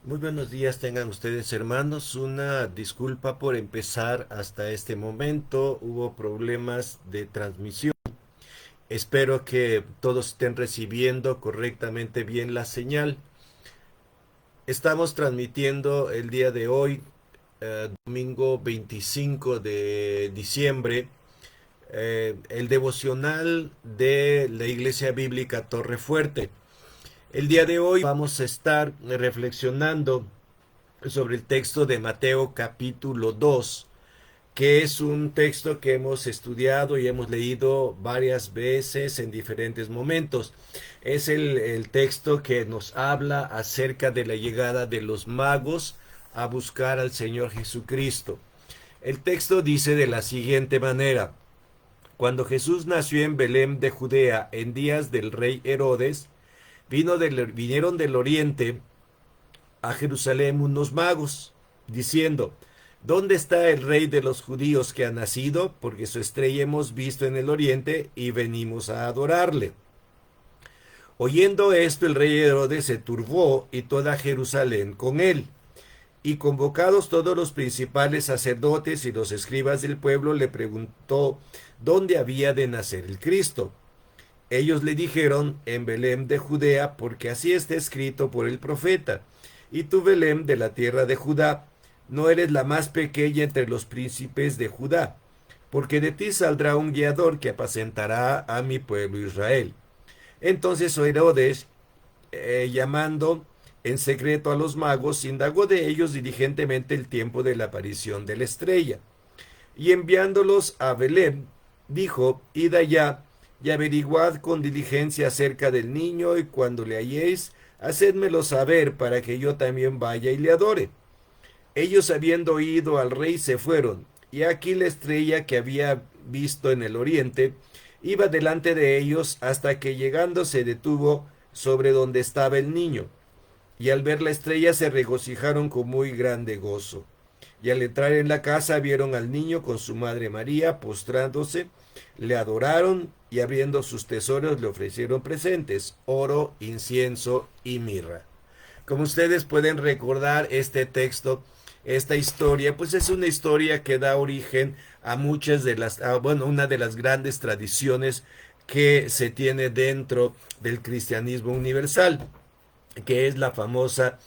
Muy buenos días tengan ustedes, hermanos. Una disculpa por empezar hasta este momento. Hubo problemas de transmisión. Espero que todos estén recibiendo correctamente bien la señal. Estamos transmitiendo el día de hoy, domingo 25 de diciembre, el devocional de la Iglesia Bíblica Torre Fuerte. El día de hoy vamos a estar reflexionando sobre el texto de Mateo capítulo 2, que es un texto que hemos estudiado y hemos leído varias veces en diferentes momentos. Es el texto que nos habla acerca de la llegada de los magos a buscar al Señor Jesucristo. El texto dice de la siguiente manera: cuando Jesús nació en Belén de Judea en días del rey Herodes, vinieron del oriente a Jerusalén unos magos, diciendo: ¿Dónde está el rey de los judíos que ha nacido? Porque su estrella hemos visto en el oriente y venimos a adorarle. Oyendo esto, el rey Herodes se turbó y toda Jerusalén con él. Y convocados todos los principales sacerdotes y los escribas del pueblo, le preguntó dónde había de nacer el Cristo. Ellos le dijeron: en Belén de Judea, porque así está escrito por el profeta. Y tú, Belén, de la tierra de Judá, no eres la más pequeña entre los príncipes de Judá, porque de ti saldrá un guiador que apacentará a mi pueblo Israel. Entonces Herodes, llamando en secreto a los magos, indagó de ellos diligentemente el tiempo de la aparición de la estrella. Y enviándolos a Belén, dijo: id allá y averiguad con diligencia acerca del niño, y cuando le halléis, hacedmelo saber para que yo también vaya y le adore. Ellos, habiendo oído al rey, se fueron, y aquí la estrella que había visto en el oriente iba delante de ellos hasta que llegando se detuvo sobre donde estaba el niño. Y al ver la estrella se regocijaron con muy grande gozo. Y al entrar en la casa vieron al niño con su madre María, postrándose, le adoraron y abriendo sus tesoros le ofrecieron presentes: oro, incienso y mirra. Como ustedes pueden recordar, este texto, esta historia, pues es una historia que da origen a muchas de las, bueno, una de las grandes tradiciones que se tiene dentro del cristianismo universal, que es la famosa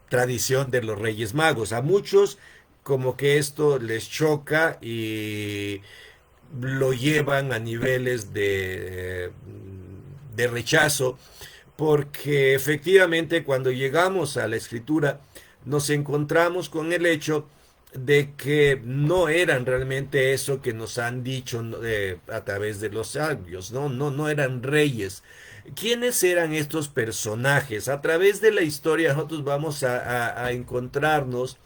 tradición de los Reyes Magos. A muchos como que esto les choca y lo llevan a niveles de rechazo, porque efectivamente cuando llegamos a la escritura nos encontramos con el hecho de que no eran realmente eso que nos han dicho a través de los sabios, no eran reyes. ¿Quiénes eran estos personajes? A través de la historia nosotros vamos a encontrarnos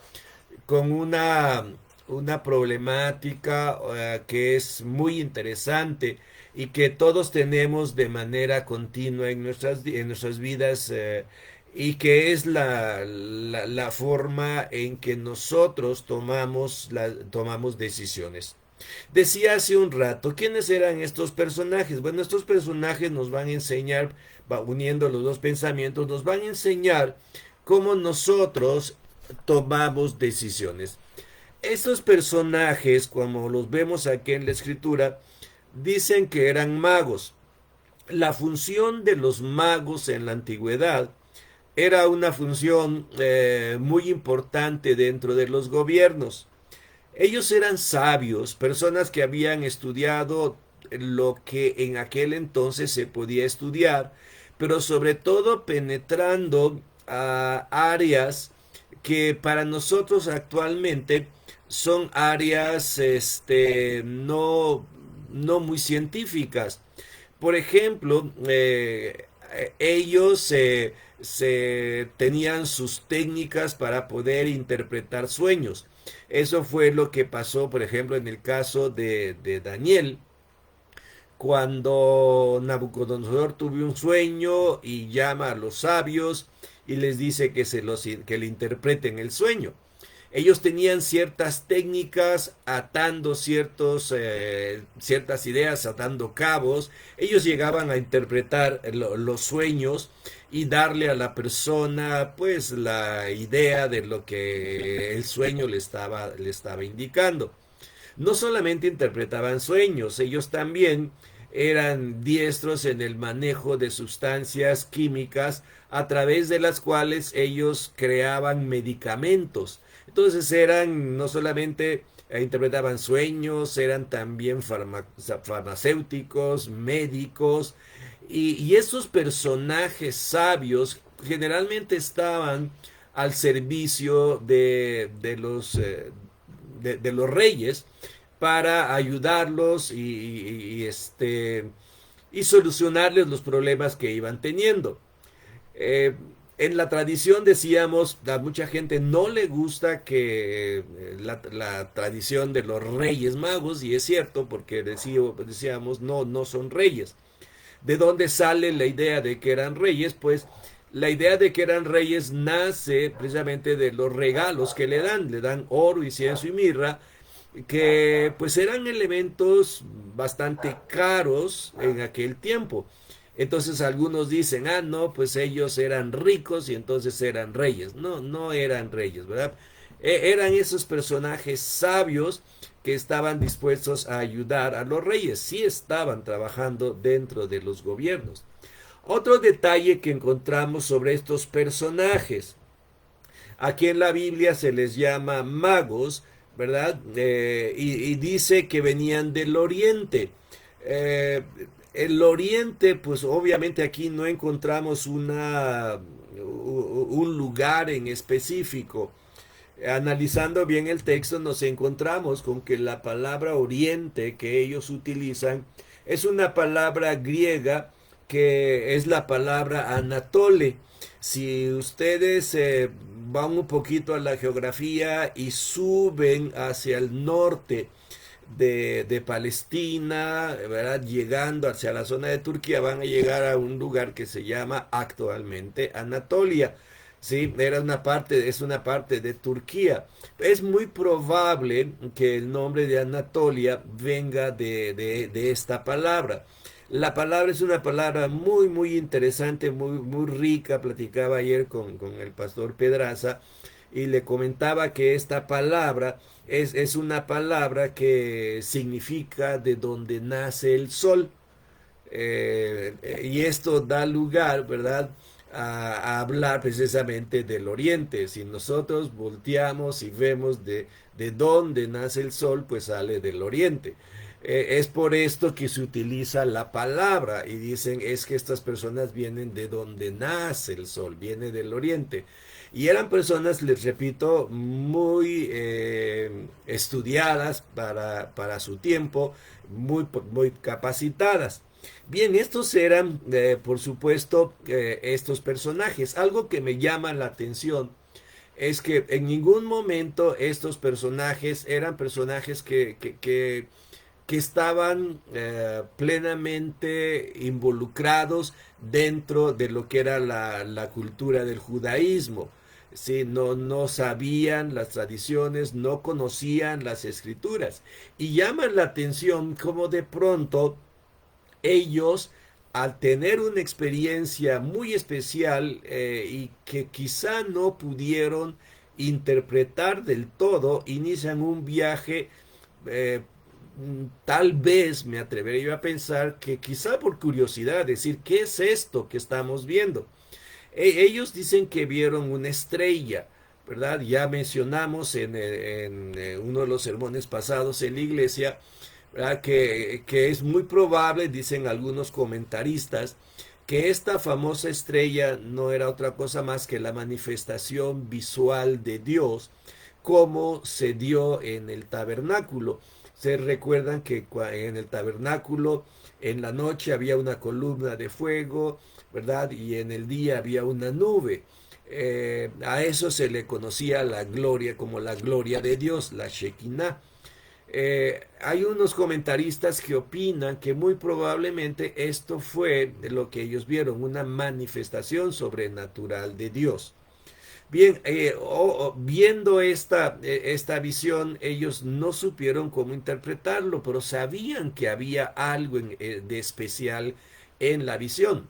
con una problemática que es muy interesante y que todos tenemos de manera continua en nuestras vidas, y que es la forma en que nosotros tomamos decisiones. Decía hace un rato, ¿quiénes eran estos personajes? Bueno, estos personajes nos van a enseñar, uniendo los dos pensamientos, nos van a enseñar cómo nosotros tomamos decisiones. Estos personajes, como los vemos aquí en la escritura, dicen que eran magos. La función de los magos en la antigüedad era una función muy importante dentro de los gobiernos. Ellos eran sabios, personas que habían estudiado lo que en aquel entonces se podía estudiar, pero sobre todo penetrando a áreas que para nosotros actualmente son áreas no muy científicas. Por ejemplo, ellos tenían sus técnicas para poder interpretar sueños. Eso fue lo que pasó, por ejemplo, en el caso de Daniel, cuando Nabucodonosor tuvo un sueño y llama a los sabios y les dice que le interpreten el sueño. Ellos tenían ciertas técnicas, atando ciertas ideas, atando cabos. Ellos llegaban a interpretar los sueños y darle a la persona pues la idea de lo que el sueño le estaba indicando. No solamente interpretaban sueños, ellos también eran diestros en el manejo de sustancias químicas a través de las cuales ellos creaban medicamentos. Entonces eran no solamente interpretaban sueños, eran también farmacéuticos, médicos, y esos personajes sabios generalmente estaban al servicio de los reyes para ayudarlos y solucionarles los problemas que iban teniendo. Eh, en la tradición decíamos, a mucha gente no le gusta que la tradición de los reyes magos, y es cierto, porque decíamos, no, no son reyes. ¿De dónde sale la idea de que eran reyes? Pues la idea de que eran reyes nace precisamente de los regalos que le dan oro, incienso y mirra, que pues eran elementos bastante caros en aquel tiempo. Entonces algunos dicen, ah, no, pues ellos eran ricos y entonces eran reyes. No, no eran reyes, ¿verdad? Eran esos personajes sabios que estaban dispuestos a ayudar a los reyes. Sí estaban trabajando dentro de los gobiernos. Otro detalle que encontramos sobre estos personajes. Aquí en la Biblia se les llama magos, ¿verdad? Y dice que venían del oriente. Eh, el oriente, pues obviamente aquí no encontramos un lugar en específico. Analizando bien el texto nos encontramos con que la palabra oriente que ellos utilizan es una palabra griega que es la palabra Anatole. Si ustedes van un poquito a la geografía y suben hacia el norte de Palestina, ¿verdad? Llegando hacia la zona de Turquía, van a llegar a un lugar que se llama actualmente Anatolia. Sí, es una parte de Turquía. Es muy probable que el nombre de Anatolia venga de esta palabra. La palabra es una palabra muy, muy interesante, muy, muy rica. Platicaba ayer con el pastor Pedraza y le comentaba que esta palabra es una palabra que significa de donde nace el sol. Y esto da lugar, ¿verdad?, a hablar precisamente del oriente. Si nosotros volteamos y vemos de dónde nace el sol, pues sale del oriente. Es por esto que se utiliza la palabra y dicen es que estas personas vienen de donde nace el sol, viene del oriente. Y eran personas, les repito, muy estudiadas para su tiempo, muy capacitadas. Bien, estos eran, por supuesto, estos personajes. Algo que me llama la atención es que en ningún momento estos personajes eran personajes que estaban plenamente involucrados dentro de lo que era la cultura del judaísmo. Sí, no, no sabían las tradiciones, no conocían las escrituras. Y llama la atención como de pronto ellos, al tener una experiencia muy especial y que quizá no pudieron interpretar del todo, inician un viaje, tal vez me atrevería yo a pensar que quizá por curiosidad, decir, ¿qué es esto que estamos viendo? Ellos dicen que vieron una estrella, ¿verdad? Ya mencionamos en uno de los sermones pasados en la iglesia, ¿verdad?, que es muy probable, dicen algunos comentaristas, que esta famosa estrella no era otra cosa más que la manifestación visual de Dios, como se dio en el tabernáculo. Se recuerdan que en el tabernáculo en la noche había una columna de fuego, ¿verdad? Y en el día había una nube. A eso se le conocía la gloria como la gloria de Dios, la Shekinah. Hay unos comentaristas que opinan que muy probablemente esto fue lo que ellos vieron, una manifestación sobrenatural de Dios. Bien, viendo esta visión, ellos no supieron cómo interpretarlo, pero sabían que había algo de especial en la visión.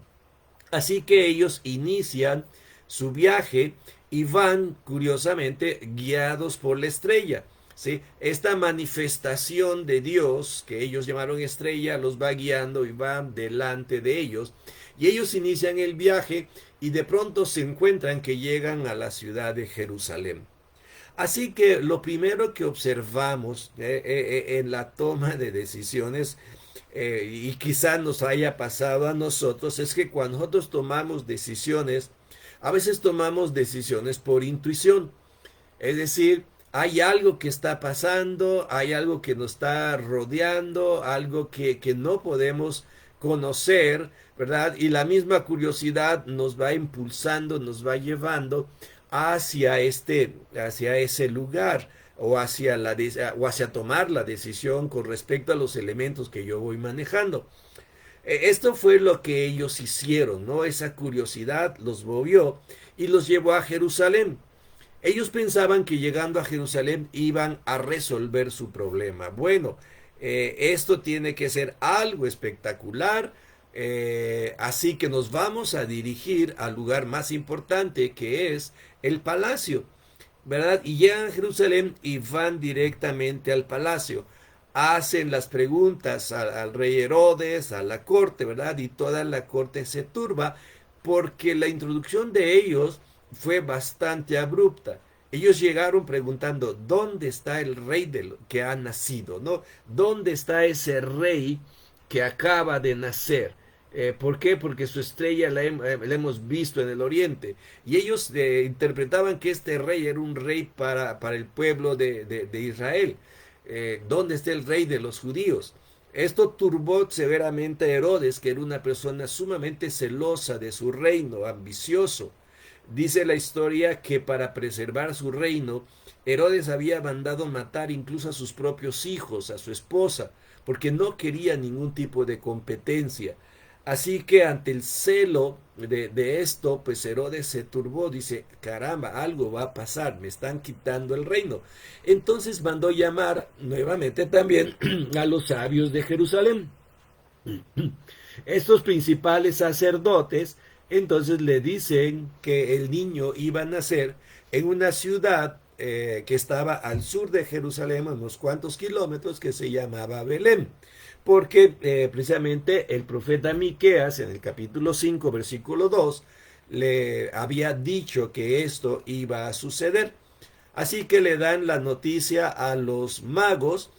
Así que ellos inician su viaje y van, curiosamente, guiados por la estrella. ¿Sí? Esta manifestación de Dios, que ellos llamaron estrella, los va guiando y van delante de ellos. Y ellos inician el viaje y de pronto se encuentran que llegan a la ciudad de Jerusalén. Así que lo primero que observamos en la toma de decisiones, y quizá nos haya pasado a nosotros, es que cuando nosotros tomamos decisiones, a veces tomamos decisiones por intuición. Es decir, hay algo que está pasando, hay algo que nos está rodeando, algo que no podemos conocer, ¿verdad? Y la misma curiosidad nos va impulsando, nos va llevando hacia ese lugar o hacia tomar la decisión con respecto a los elementos que yo voy manejando. Esto fue lo que ellos hicieron, ¿no? Esa curiosidad los movió y los llevó a Jerusalén. Ellos pensaban que llegando a Jerusalén iban a resolver su problema. Bueno, esto tiene que ser algo espectacular, así que nos vamos a dirigir al lugar más importante, que es el palacio, ¿verdad? Y llegan a Jerusalén y van directamente al palacio. Hacen las preguntas al rey Herodes, a la corte, ¿verdad? Y toda la corte se turba porque la introducción de ellos fue bastante abrupta. Ellos llegaron preguntando, ¿dónde está el rey que ha nacido? ¿No? ¿Dónde está ese rey que acaba de nacer? ¿Por qué? Porque su estrella la hemos visto en el oriente. Y ellos interpretaban que este rey era un rey para el pueblo de Israel. ¿Dónde está el rey de los judíos? Esto turbó severamente a Herodes, que era una persona sumamente celosa de su reino, ambicioso. Dice la historia que para preservar su reino, Herodes había mandado matar incluso a sus propios hijos, a su esposa, porque no quería ningún tipo de competencia. Así que ante el celo de esto, pues Herodes se turbó, dice, caramba, algo va a pasar, me están quitando el reino. Entonces mandó llamar nuevamente también a los sabios de Jerusalén. Estos principales sacerdotes entonces le dicen que el niño iba a nacer en una ciudad que estaba al sur de Jerusalén, a unos cuantos kilómetros, que se llamaba Belén. Porque precisamente el profeta Miqueas en el capítulo 5, versículo 2, le había dicho que esto iba a suceder. Así que le dan la noticia a los magos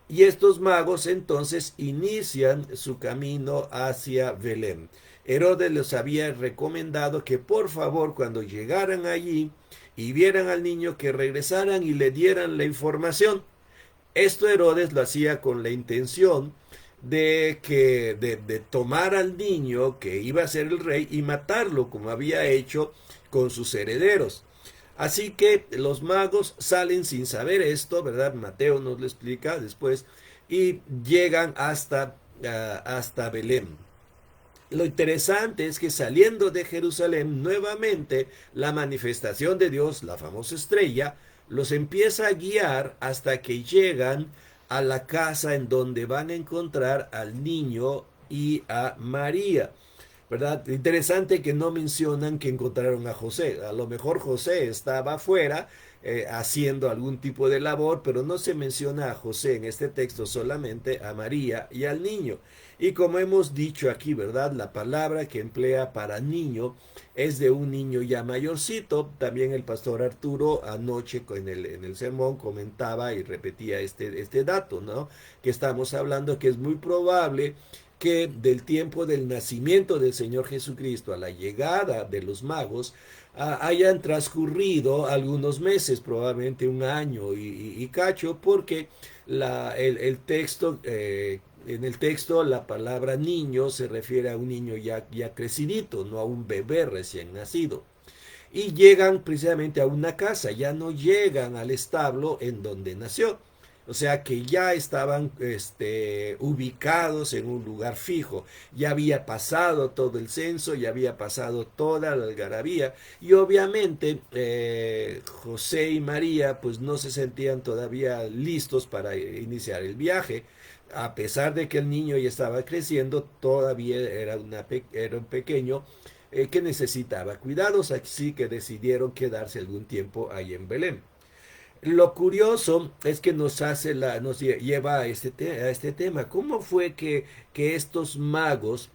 y estos magos entonces inician su camino hacia Belén. Herodes les había recomendado que por favor cuando llegaran allí y vieran al niño que regresaran y le dieran la información. Esto Herodes lo hacía con la intención de tomar al niño que iba a ser el rey y matarlo como había hecho con sus herederos. Así que los magos salen sin saber esto, ¿verdad? Mateo nos lo explica después, y llegan hasta Belén. Lo interesante es que saliendo de Jerusalén, nuevamente la manifestación de Dios, la famosa estrella, los empieza a guiar hasta que llegan a la casa en donde van a encontrar al niño y a María. ¿Verdad? Interesante que no mencionan que encontraron a José. A lo mejor José estaba afuera haciendo algún tipo de labor, pero no se menciona a José en este texto, solamente a María y al niño. Y como hemos dicho aquí, ¿verdad? La palabra que emplea para niño es de un niño ya mayorcito. También el pastor Arturo anoche en el sermón comentaba y repetía este dato, ¿no? Que estamos hablando que es muy probable que del tiempo del nacimiento del Señor Jesucristo a la llegada de los magos hayan transcurrido algunos meses, probablemente un año y cacho, porque el texto, en el texto la palabra niño se refiere a un niño ya crecidito, no a un bebé recién nacido. Y llegan precisamente a una casa, ya no llegan al establo en donde nació. O sea que ya estaban ubicados en un lugar fijo. Ya había pasado todo el censo, ya había pasado toda la algarabía. Y obviamente José y María pues no se sentían todavía listos para iniciar el viaje. A pesar de que el niño ya estaba creciendo, todavía era un pequeño. que necesitaba cuidados, así que decidieron quedarse algún tiempo ahí en Belén. Lo curioso es que nos lleva a este tema. ¿Cómo fue que estos magos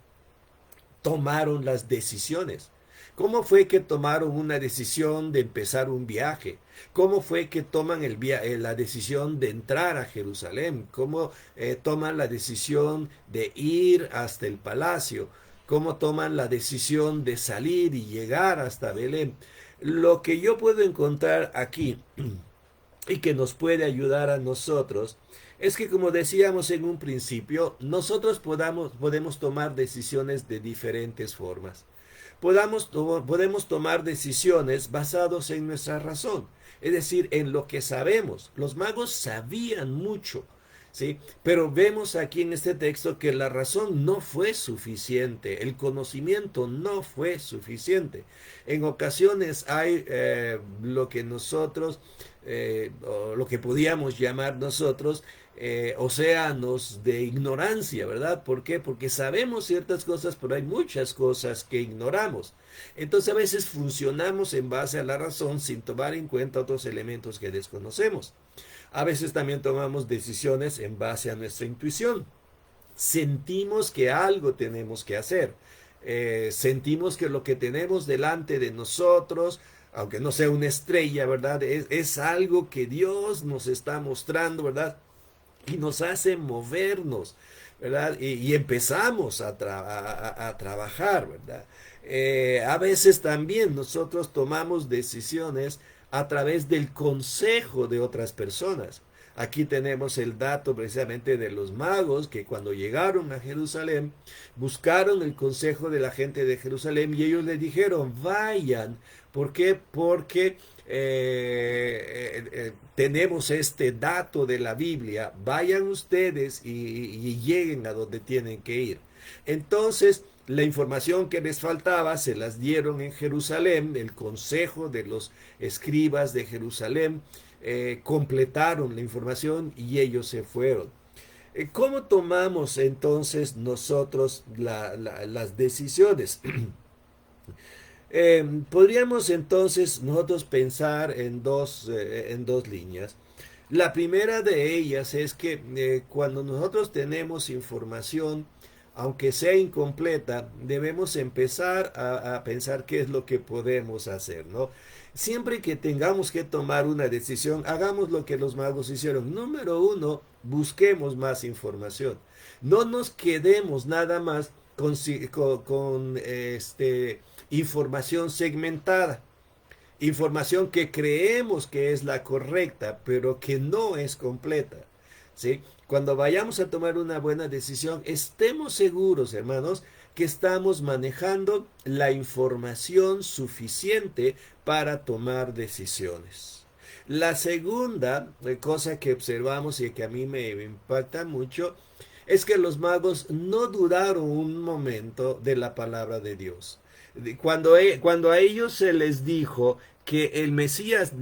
tomaron las decisiones? ¿Cómo fue que tomaron una decisión de empezar un viaje? ¿Cómo fue que toman la decisión de entrar a Jerusalén? ¿Cómo toman la decisión de ir hasta el palacio? ¿Cómo toman la decisión de salir y llegar hasta Belén? Lo que yo puedo encontrar aquí y que nos puede ayudar a nosotros es que, como decíamos en un principio, nosotros podemos tomar decisiones de diferentes formas. Podemos tomar decisiones basados en nuestra razón, es decir, en lo que sabemos. Los magos sabían mucho, ¿sí? Pero vemos aquí en este texto que la razón no fue suficiente, el conocimiento no fue suficiente. En ocasiones hay lo que nosotros, o lo que podíamos llamar nosotros, océanos de ignorancia, ¿verdad? ¿Por qué? Porque sabemos ciertas cosas, pero hay muchas cosas que ignoramos. Entonces a veces funcionamos en base a la razón sin tomar en cuenta otros elementos que desconocemos. A veces también tomamos decisiones en base a nuestra intuición. Sentimos que algo tenemos que hacer. Sentimos que lo que tenemos delante de nosotros, aunque no sea una estrella, ¿verdad? Es algo que Dios nos está mostrando, ¿verdad? Y nos hace movernos, ¿verdad? Y empezamos a trabajar, ¿verdad? A veces también nosotros tomamos decisiones a través del consejo de otras personas. Aquí tenemos el dato precisamente de los magos que cuando llegaron a Jerusalén buscaron el consejo de la gente de Jerusalén y ellos les dijeron, vayan. ¿Por qué? Porque tenemos este dato de la Biblia, vayan ustedes y lleguen a donde tienen que ir. Entonces, la información que les faltaba se las dieron en Jerusalén, el consejo de los escribas de Jerusalén, completaron la información y ellos se fueron. ¿Cómo tomamos entonces nosotros las decisiones? Podríamos entonces nosotros pensar en dos líneas. La primera de ellas es que cuando nosotros tenemos información, aunque sea incompleta, debemos empezar a pensar qué es lo que podemos hacer, ¿no? Siempre que tengamos que tomar una decisión, hagamos lo que los magos hicieron. Número uno, busquemos más información. No nos quedemos nada más con información segmentada. Información que creemos que es la correcta, pero que no es completa. ¿Sí? Cuando vayamos a tomar una buena decisión, estemos seguros, hermanos, que estamos manejando la información suficiente para tomar decisiones. La segunda cosa que observamos y que a mí me impacta mucho es que los magos no dudaron un momento de la palabra de Dios. Cuando a ellos se les dijo que el Mesías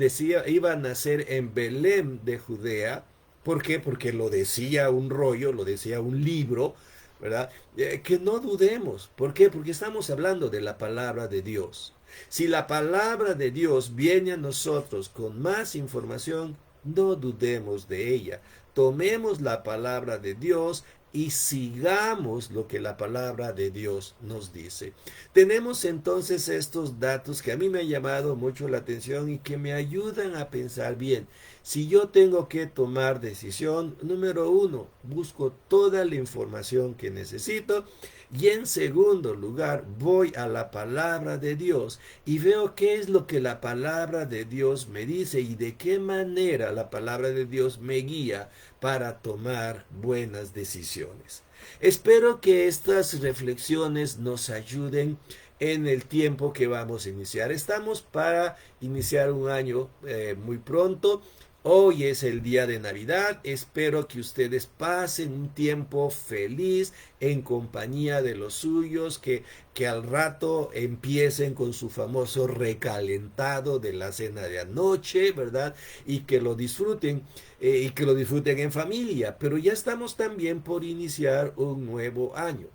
iba a nacer en Belén de Judea, ¿por qué? Porque lo decía un rollo, lo decía un libro, ¿verdad? Que no dudemos. ¿Por qué? Porque estamos hablando de la palabra de Dios. Si la palabra de Dios viene a nosotros con más información, no dudemos de ella. Tomemos la palabra de Dios y sigamos lo que la palabra de Dios nos dice. Tenemos entonces estos datos que a mí me han llamado mucho la atención y que me ayudan a pensar bien. Si yo tengo que tomar decisión, número uno, busco toda la información que necesito y en segundo lugar, voy a la palabra de Dios y veo qué es lo que la palabra de Dios me dice y de qué manera la palabra de Dios me guía para tomar buenas decisiones. Espero que estas reflexiones nos ayuden en el tiempo que vamos a iniciar. Estamos para iniciar un año muy pronto. Hoy es el día de Navidad. Espero que ustedes pasen un tiempo feliz en compañía de los suyos, que al rato empiecen con su famoso recalentado de la cena de anoche, ¿verdad? Y que lo disfruten en familia. Pero ya estamos también por iniciar un nuevo año.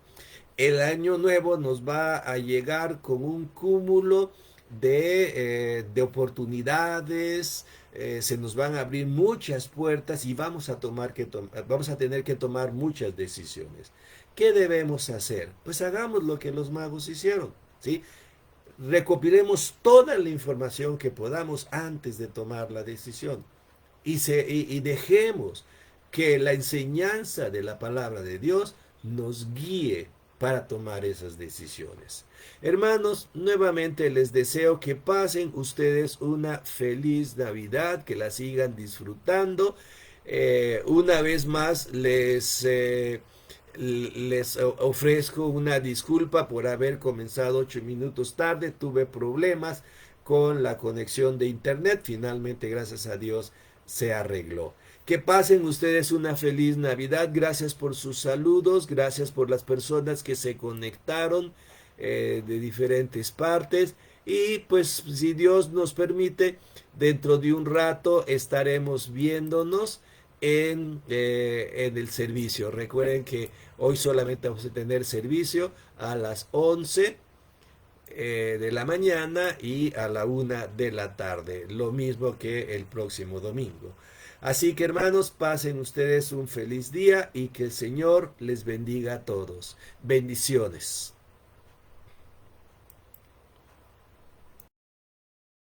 El año nuevo nos va a llegar con un cúmulo de oportunidades, se nos van a abrir muchas puertas y vamos a tener que tomar muchas decisiones. ¿Qué debemos hacer? Pues hagamos lo que los magos hicieron, ¿sí? Recopilemos toda la información que podamos antes de tomar la decisión y dejemos que la enseñanza de la palabra de Dios nos guíe para tomar esas decisiones. Hermanos, nuevamente les deseo que pasen ustedes una feliz Navidad, que la sigan disfrutando. Una vez más les ofrezco una disculpa por haber comenzado 8 minutos tarde. Tuve problemas con la conexión de internet. Finalmente, gracias a Dios, se arregló. Que pasen ustedes una feliz Navidad. Gracias por sus saludos. Gracias por las personas que se conectaron de diferentes partes. Y pues si Dios nos permite, dentro de un rato estaremos viéndonos en el servicio. Recuerden que hoy solamente vamos a tener servicio a las 11 de la mañana y a la 1 de la tarde, lo mismo que el próximo domingo. Así que hermanos, pasen ustedes un feliz día y que el Señor les bendiga a todos. Bendiciones.